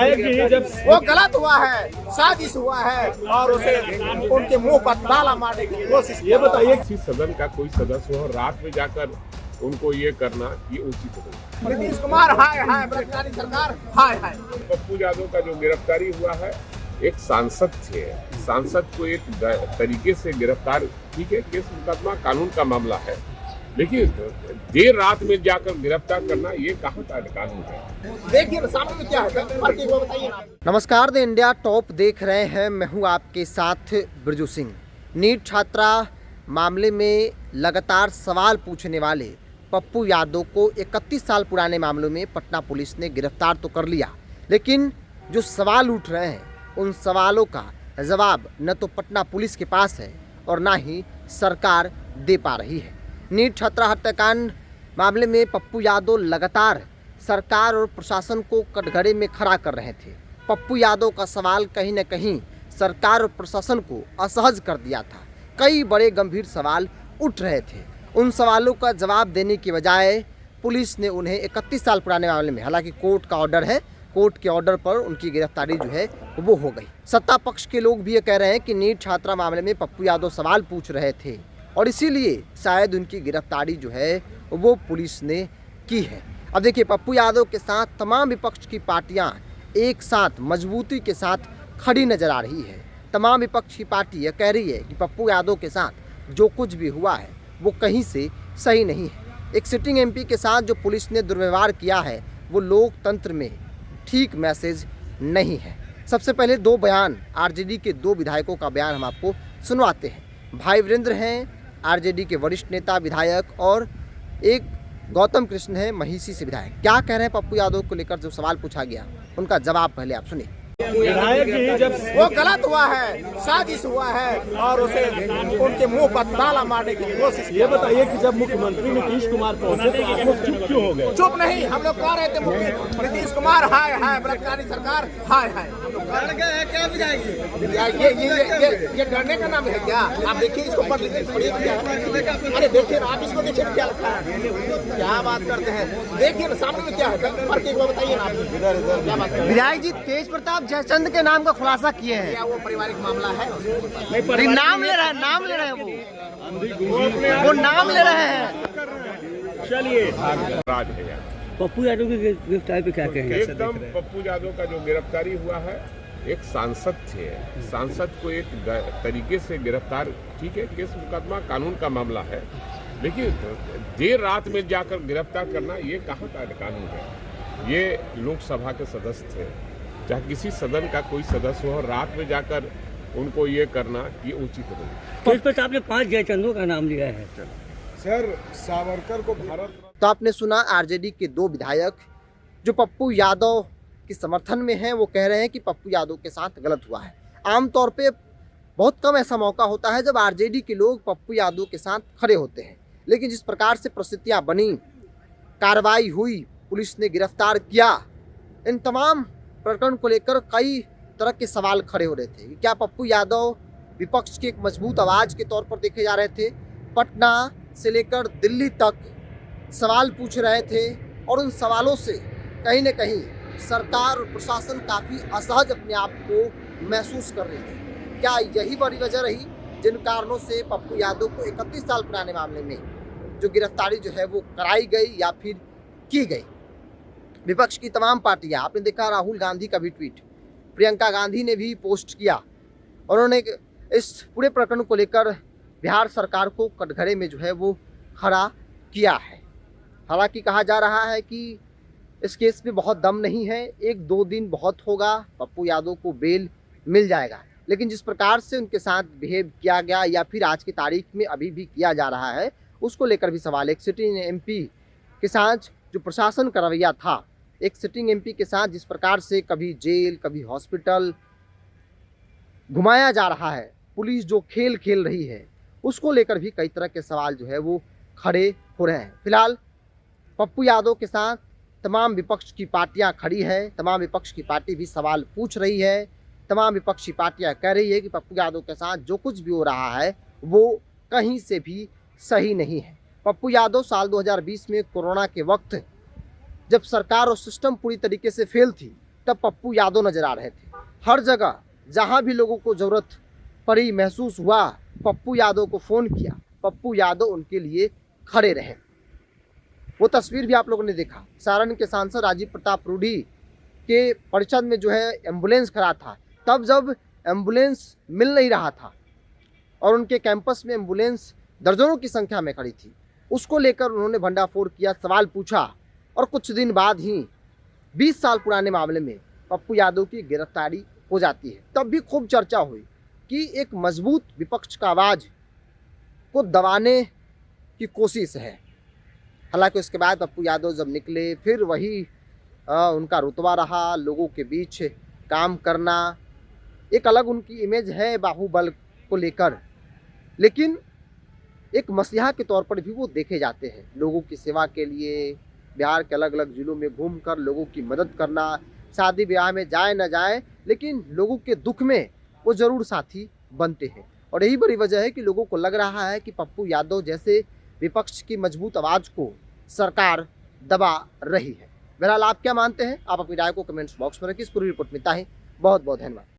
विधायक जी जब वो गलत हुआ है, साजिश हुआ है और उसे उनके मुंह पर ताला मारने की कोशिश की। ये बताइए किसी सदन का कोई सदस्य हो रात में जाकर उनको ये करना ये उचित नहीं। नीतीश कुमार हाय हाय, बलात्कारी सरकार हाय हाय। पप्पू यादव का जो गिरफ्तारी हुआ है एक सांसद थे, सांसद को एक तरीके से गिरफ्तार, ठीक है केस मुकदमा कानून का मामला है, लेकिन देर रात में जाकर गिरफ्तार करना ये कहाँ का कानून है। देखिए सामने में क्या है, वो बताइए ना। नमस्कार, द इंडिया टॉप देख रहे हैं। मैं हूं आपके साथ बिरजू सिंह। नीट छात्रा मामले में लगातार सवाल पूछने वाले पप्पू यादव को 31 साल पुराने मामलों में पटना पुलिस ने गिरफ्तार तो कर लिया, लेकिन जो सवाल उठ रहे हैं उन सवालों का जवाब न तो पटना पुलिस के पास है और ना ही सरकार दे पा रही है। नीट छात्रा हत्याकांड मामले में पप्पू यादव लगातार सरकार और प्रशासन को कटघरे में खड़ा कर रहे थे। पप्पू यादव का सवाल कहीं न कहीं सरकार और प्रशासन को असहज कर दिया था। कई बड़े गंभीर सवाल उठ रहे थे। उन सवालों का जवाब देने की बजाय पुलिस ने उन्हें 31 साल पुराने मामले में, हालांकि कोर्ट का ऑर्डर है, कोर्ट के ऑर्डर पर उनकी गिरफ्तारी जो है वो हो गई। सत्ता पक्ष के लोग भी ये कह रहे हैं कि नीट छात्रा मामले में पप्पू यादव सवाल पूछ रहे थे और इसीलिए शायद उनकी गिरफ्तारी जो है वो पुलिस ने की है। अब देखिए, पप्पू यादव के साथ तमाम विपक्ष की पार्टियां एक साथ मजबूती के साथ खड़ी नजर आ रही है। तमाम विपक्ष की पार्टी यह कह रही है कि पप्पू यादव के साथ जो कुछ भी हुआ है वो कहीं से सही नहीं है। एक सिटिंग एमपी के साथ जो पुलिस ने दुर्व्यवहार किया है वो लोकतंत्र में ठीक मैसेज नहीं है। सबसे पहले दो बयान, आरजेडी के दो विधायकों का बयान हम आपको सुनवाते हैं। भाई वीरेंद्र हैं आरजेडी के वरिष्ठ नेता विधायक, और एक गौतम कृष्ण है महिषी से विधायक। क्या कह रहे हैं पप्पू यादव को लेकर जो सवाल पूछा गया, उनका जवाब पहले आप सुनिए। विधायक जी जब वो गलत हुआ है, साजिश हुआ है और उसे उनके मुंह पर ताला मारने की कोशिश की। ये बताइए कि जब मुख्यमंत्री नीतीश कुमार पहुंचे तो आप लोग चुप क्यों हो गए? चुप नहीं, हम लोग कह रहे थे नीतीश कुमार हाय हाय, बलात्कारी सरकार हाय हाय। ये डरने का नाम है क्या? आप देखिए इसको पढ़ लीजिए, पढ़िए क्या है। अरे देखिए ना, आप इसको देखिए क्या लिखा है, क्या बात करते हैं। देखिए ना सामने में क्या है, पढ़ के एक बार बताइए ना आप क्या बात है। विधायक जी तेज प्रताप जयचंद के नाम का खुलासा किए हैं। क्या वो पारिवारिक मामला है? नहीं, नाम ले रहे हैं, नाम ले रहे हैं, वो नाम ले रहे हैं। चलिए, राज है यार। पप्पू यादव की गिरफ्तारी पे क्या कहेंगे? एकदम पप्पू यादव का जो गिरफ्तारी हुआ है एक सांसद थे, सांसद को एक तरीके से गिरफ्तार, ठीक है केस मुकदमा कानून का मामला है, लेकिन देर रात में जाकर गिरफ्तार करना ये कहाँ का कानून है। ये लोकसभा के सदस्य थे, चाहे किसी सदन का कोई सदस्य हो रात में जाकर उनको ये करना ये उचित नहीं। तेज प्रताप ने 5 जयचंदों का नाम लिया है। सर सावरकर को भारत। तो आपने सुना आरजेडी के दो विधायक जो पप्पू यादव के समर्थन में हैं, वो कह रहे हैं कि पप्पू यादव के साथ गलत हुआ है। आमतौर पे बहुत कम ऐसा मौका होता है जब आरजेडी के लोग पप्पू यादव के साथ खड़े होते हैं, लेकिन जिस प्रकार से परिस्थितियां बनी, कार्रवाई हुई, पुलिस ने गिरफ्तार किया, इन तमाम प्रकरण को लेकर कई तरह के सवाल खड़े हो रहे थे। क्या पप्पू यादव विपक्ष की एक मजबूत आवाज़ के तौर पर देखे जा रहे थे? पटना से लेकर दिल्ली तक सवाल पूछ रहे थे और उन सवालों से कहीं न कहीं सरकार और प्रशासन काफ़ी असहज अपने आप को महसूस कर रही थी। क्या यही बड़ी वजह रही जिन कारणों से पप्पू यादव को 31 साल पुराने मामले में जो गिरफ्तारी जो है वो कराई गई या फिर की गई? विपक्ष की तमाम पार्टियां, आपने देखा राहुल गांधी का भी ट्वीट, प्रियंका गांधी ने भी पोस्ट किया, उन्होंने इस पूरे प्रकरण को लेकर बिहार सरकार को कटघरे में जो है वो खड़ा किया है। हालांकि कहा जा रहा है कि इस केस में बहुत दम नहीं है, 1-2 दिन बहुत होगा, पप्पू यादव को बेल मिल जाएगा, लेकिन जिस प्रकार से उनके साथ बिहेव किया गया या फिर आज की तारीख में अभी भी किया जा रहा है उसको लेकर भी सवाल। एक सिटिंग एमपी के साथ जो प्रशासन का रवैया था, एक सिटिंग एमपी के साथ जिस प्रकार से कभी जेल कभी हॉस्पिटल घुमाया जा रहा है, पुलिस जो खेल खेल रही है, उसको लेकर भी कई तरह के सवाल जो है वो खड़े हो रहे हैं। फिलहाल पप्पू यादव के साथ तमाम विपक्ष की पार्टियां खड़ी है, तमाम विपक्ष की पार्टी भी सवाल पूछ रही है, तमाम विपक्षी पार्टियां कह रही है कि पप्पू यादव के साथ जो कुछ भी हो रहा है वो कहीं से भी सही नहीं है। पप्पू यादव साल 2020 में कोरोना के वक्त जब सरकार और सिस्टम पूरी तरीके से फेल थी, तब पप्पू यादव नजर आ रहे थे। हर जगह जहां भी लोगों को जरूरत पड़ी, महसूस हुआ, पप्पू यादव को फ़ोन किया, पप्पू यादव उनके लिए खड़े रहे। वो तस्वीर भी आप लोगों ने देखा, सारण के सांसद राजीव प्रताप रूडी के परिषद में जो है एम्बुलेंस खड़ा था, तब जब एम्बुलेंस मिल नहीं रहा था और उनके कैंपस में एम्बुलेंस दर्जनों की संख्या में खड़ी थी, उसको लेकर उन्होंने भंडाफोड़ किया, सवाल पूछा और कुछ दिन बाद ही 20 साल पुराने मामले में पप्पू यादव की गिरफ्तारी हो जाती है। तब भी खूब चर्चा हुई कि एक मजबूत विपक्ष का आवाज़ को दबाने की कोशिश है। हालांकि उसके बाद पप्पू यादव जब निकले, फिर वही उनका रुतबा रहा, लोगों के बीच काम करना, एक अलग उनकी इमेज है बाहुबल को लेकर, लेकिन एक मसीहा के तौर पर भी वो देखे जाते हैं। लोगों की सेवा के लिए बिहार के अलग अलग जिलों में घूमकर लोगों की मदद करना, शादी ब्याह में जाए न जाए, लेकिन लोगों के दुख में वो ज़रूर साथी बनते हैं। और यही बड़ी वजह है कि लोगों को लग रहा है कि पप्पू यादव जैसे विपक्ष की मजबूत आवाज़ को सरकार दबा रही है। बहरहाल आप क्या मानते हैं? आप अपनी राय को कमेंट्स बॉक्स में रखिए। इस पूरी रिपोर्ट में इतना ही। बहुत बहुत धन्यवाद।